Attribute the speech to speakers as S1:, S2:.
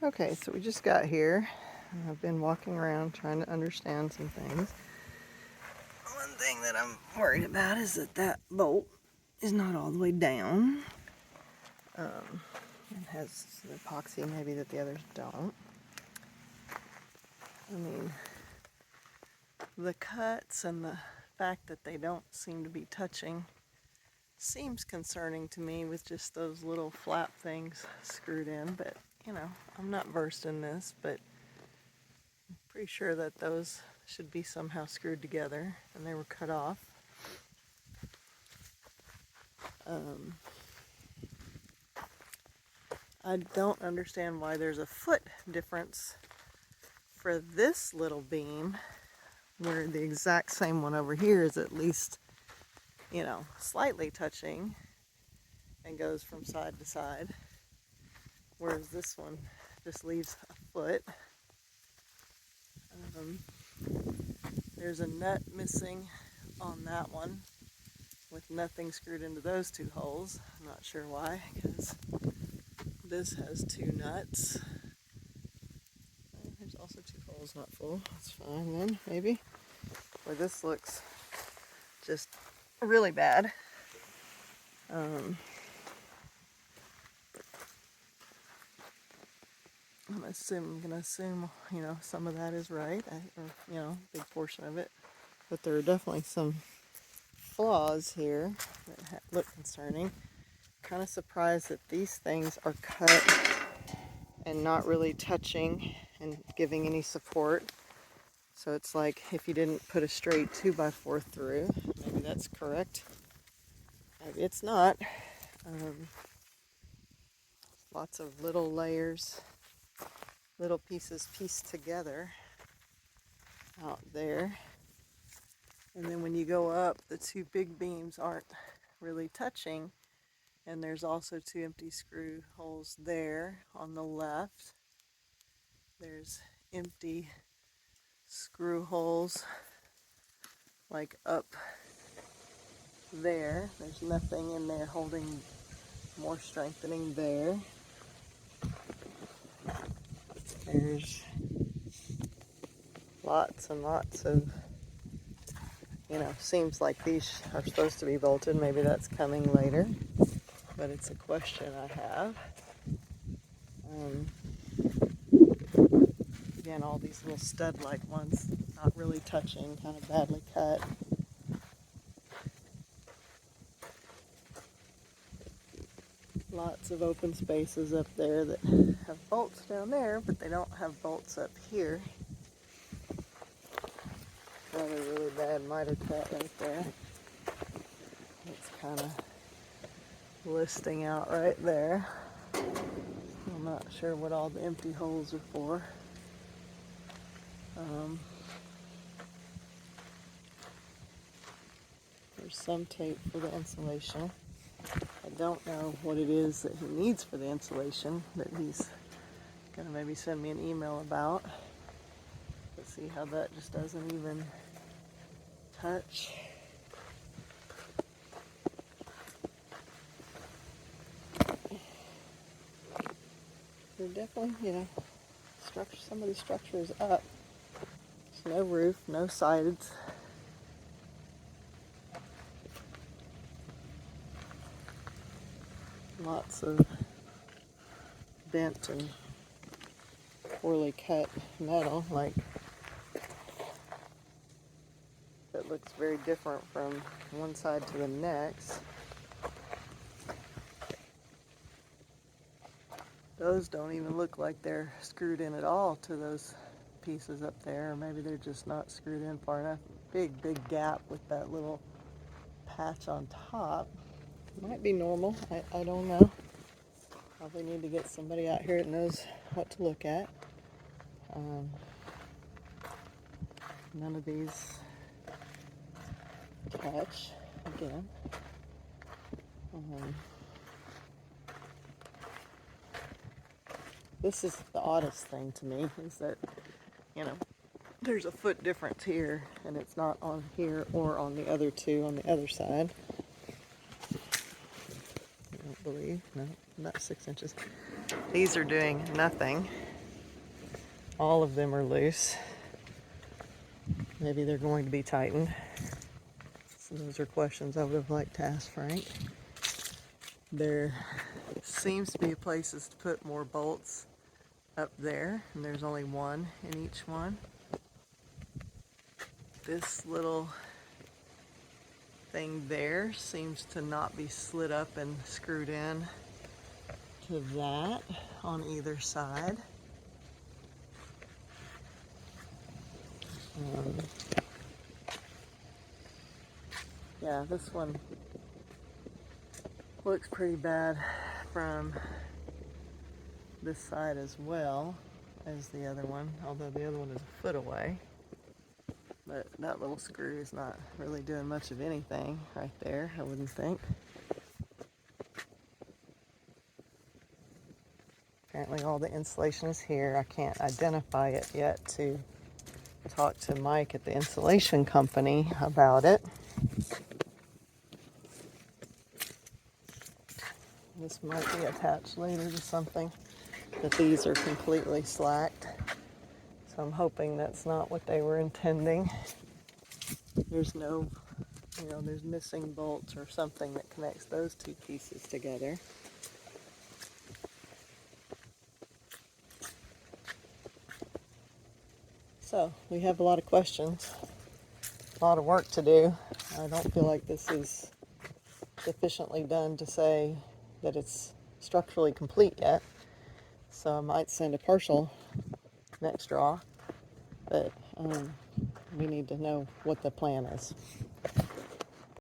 S1: Okay, so we just got here. I've been walking around trying to understand some things. One thing that I'm worried about is that bolt is not all the way down. It has the epoxy maybe that the others don't. I mean, the cuts and the fact that they don't seem to be touching seems concerning to me with just those little flap things screwed in, but you know, I'm not versed in this, but I'm pretty sure that those should be somehow screwed together and they were cut off. I don't understand why there's a foot difference for this little beam where the exact same one over here is at least, you know, slightly touching and goes from side to side, whereas this one just leaves a foot. There's a nut missing on that one with nothing screwed into those two holes. I'm not sure why, because this has two nuts. There's also two holes not full. That's fine then, maybe. Where this looks just really bad. I'm gonna assume, you know, some of that is right, or, you know, a big portion of it. But there are definitely some flaws here that look concerning. Kind of surprised that these things are cut and not really touching and giving any support. So it's like if you didn't put a straight 2x4 through, maybe that's correct. Maybe it's not. Lots of little layers, little pieces pieced together out there. And then when you go up, the two big beams aren't really touching. And there's also two empty screw holes there on the left. There's empty screw holes like up there. There's nothing in there holding more strengthening there. There's lots and lots of, you know, seems like these are supposed to be bolted. Maybe that's coming later, but it's a question I have. Again, all these little stud-like ones, not really touching, kind of badly cut. Lots of open spaces up there that have bolts down there, but they don't have bolts up here. Another really bad miter cut right there. It's kind of listing out right there. I'm not sure what all the empty holes are for. There's some tape for the insulation. I don't know what it is that he needs for the insulation that he's gonna maybe send me an email about. Let's see how that just doesn't even touch. They're definitely, you know, structure. Some of the structure is up. There's no roof, no sides. Lots of bent and poorly cut metal, like that looks very different from one side to the next. Those don't even look like they're screwed in at all to those pieces up there, or maybe they're just not screwed in far enough. Big gap with that little patch on top. Might be normal, I don't know. Probably need to get somebody out here that knows what to look at. None of these touch again. This is the oddest thing to me, is that, you know, there's a foot difference here and it's not on here or on the other two on the other side. I don't believe, no, not 6 inches. These are doing nothing. all of them are loose. Maybe they're going to be tightened. So those are questions I would have liked to ask Frank. There seems to be places to put more bolts up there, and there's only one in each one. This little thing there seems to not be slid up and screwed in to that on either side. Yeah, this one looks pretty bad from this side as well as the other one, although the other one is a foot away. But that little screw is not really doing much of anything right there, I wouldn't think. Apparently all the insulation is here. I can't identify it yet to talk to Mike at the insulation company about it. This might be attached later to something, but these are completely slacked. So I'm hoping that's not what they were intending. There's no, there's missing bolts or something that connects those two pieces together. So we have a lot of questions, a lot of work to do. I don't feel like this is sufficiently done to say that it's structurally complete yet. So I might send a partial next draw, but we need to know what the plan is.